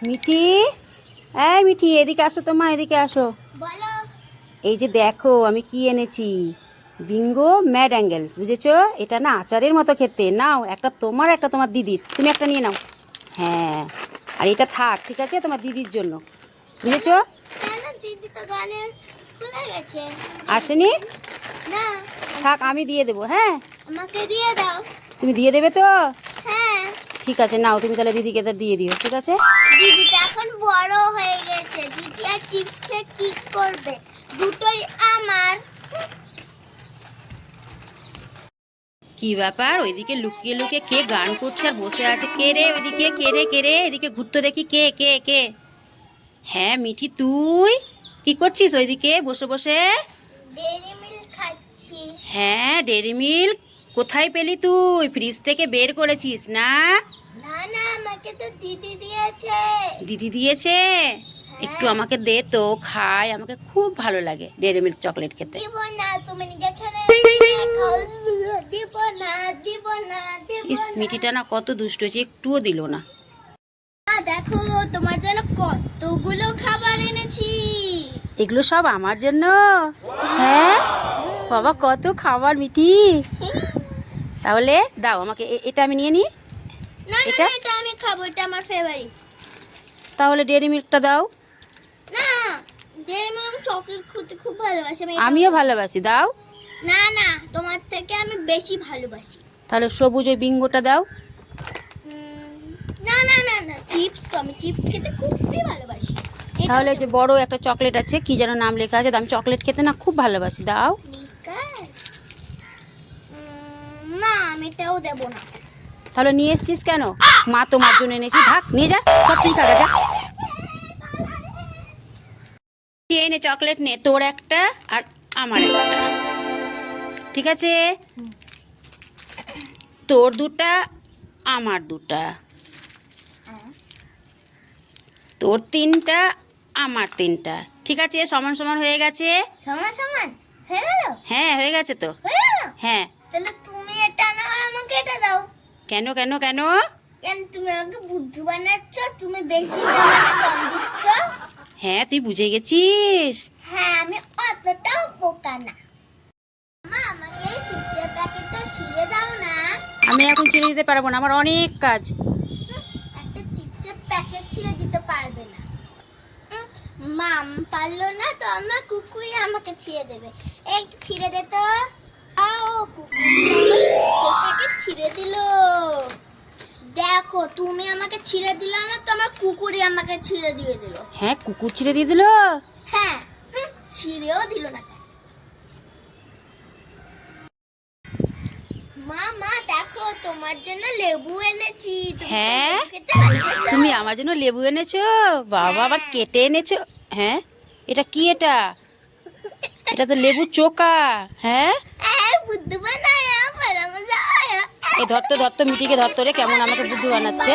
মিঠি, এই মিঠি, এদিকে আসো তো মা, এদিকে আসো। বলো। এই যে দেখো আমি কি এনেছি, বিঙ্গো ম্যাড অ্যাঙ্গেলস, বুঝেছো? এটা না আচারের মতো খেতে। নাও, একটা তোমার একটা তোমার দিদির, তুমি একটা নিয়ে নাও। হ্যাঁ, আর এটা থাক, ঠিক আছে, তোমার দিদির জন্য, বুঝেছো? কেন? দিদি তো গানের স্কুলে গেছে। আসেনি? না। থাক, আমি দিয়ে দেবো। হ্যাঁ, আমাকে দিয়ে দাও। তুমি দিয়ে দেবে তো? হ্যাঁ। ঠিক আছে, নাও, তুমি তাহলে দিদিকে তা দিয়ে দিও, ঠিক আছে? দিদি তো এখন বড় হয়ে গেছে, দিদি আর চিপস খেয়ে কি করবে? দুটোই আমার। কি ব্যাপার, ওইদিকে লুকিয়ে লুকিয়ে কে গান করছে আর বসে আছে? কে রে ওইদিকে? কে রে, কে রে? এদিকে ঘুরতে দেখি, কে কে কে? হ্যাঁ মিঠি, তুই কি করছিস ওইদিকে বসে বসে? ডেইরি মিল্ক খাচ্ছি। হ্যাঁ, ডেরি মিল্ক কোথায় পেলি তুই? ফ্রিজ থেকে বের করেছিস না? না না, আমাকে তো দিদি দিয়েছে। দিদি দিয়েছে? একটু আমাকে দে তো, খাই, আমাকে খুব ভালো লাগে ডেরি মিল্ক চকলেট খেতে। দিব না, তুমি নিজে খেলে খাও। দিব না, দিব না, দিব ইস, না। মিঠিটা না কত দুষ্ট হয়েছে, একটুও দিল না। দেখো, তোমার জন্য কতগুলো খাবার এনেছি। এগুলো সব আমার জন্য? হ্যাঁ বাবা, কত খাবার মিঠি। তাহলে দাও আমাকে, এটা আমি নিয়ে নিই। না না এটা? না, এটা আমি খাবো, এটা আমার ফেভারিট। তাহলে ডেরি মিল্কটা দাও। না, ডেইরি মিল্ক চকলেট খেতে খুব ভালোবাসি আমি। আমিও ভালোবাসি, দাও। না না, তোমার থেকে আমি বেশি ভালোবাসি। তাহলে সবুজ ওই বিঙ্গোটা দাও। না না না না, চিপস তো আমি চিপস খেতে খুবই ভালোবাসি। তাহলে ওই যে বড় একটা চকলেট আছে, কি যেন নাম লেখা আছে, আমি চকলেট খেতে না খুব ভালোবাসি, দাও। স্নিকার্স? না, আমি এটাও দেব না। তাহলে নিয়ে এসছিস কেন? মা তোমার জন্য এনেছি, ভাগ নিয়ে যা, সব তুই খাগা, যা। এনে চকলেট নে, তোর একটা আর আমার একটা, ঠিক আছে? তোর দুটা, আমার দুটা, তোর তিনটা, আমার তিনটা, ঠিক আছে? সমান সমান হয়ে গেছে? সমান সমান হয়ে গেল? হ্যাঁ, হয়ে গেছে তো। হয়ে গেল? হ্যাঁ। তাহলে তুমি এটা নাও আর আমাকে এটা দাও। কেন কেন কেন? কেন তুমি আমাকে বুদ্ধু বানাচ্ছ? তুমি বেশি আমাকে কম দিচ্ছ। হ্যাঁ, তুই বুঝে গেছিস। হ্যাঁ, আমি অতটাও বোকা না। মা, আমাকে এই চিপসের প্যাকেটটা ছিঁড়ে দাও না। আমি এখন ছেড়ে দিতে পারবো না, আমার অনেক কাজ। একটা চিপসের প্যাকেট ছিঁড়ে দিতে পারবে না। মাম পারলো না তো আমার কুকুরই আমাকে ছিঁড়ে দেবে। একটু ছিঁড়ে দে তো। আও, কুকুরটা আমার চিপসের প্যাকেট ছিঁড়ে দিল। দেখো, তুমি আমাকে ছিঁড়ে দিলা না তো আমার কুকুরই আমাকে ছিঁড়ে দিয়ে দিল। হ্যাঁ, কুকুর ছেড়ে দিয়ে দিল। হ্যাঁ, ছিঁড়েও দিল না। মা মা, দেখো তোমার জন্য লেবু এনেছি। তুমি হ্যাঁ? লেবু খেতে ভালোবাসো? তুমি আমার জন্য লেবু এনেছো? বাবা, আবার কেটে এনেছো? হ্যাঁ, এটা কি? এটা এটা তো লেবু চোকা। হ্যাঁ, বুদ্ধু বানায়া, বড় মজা আয়া। এই ধরতো ধরতো মিটিকে ধরতো রে, কেমন আমাকে বুদ্ধু বানাচ্ছে।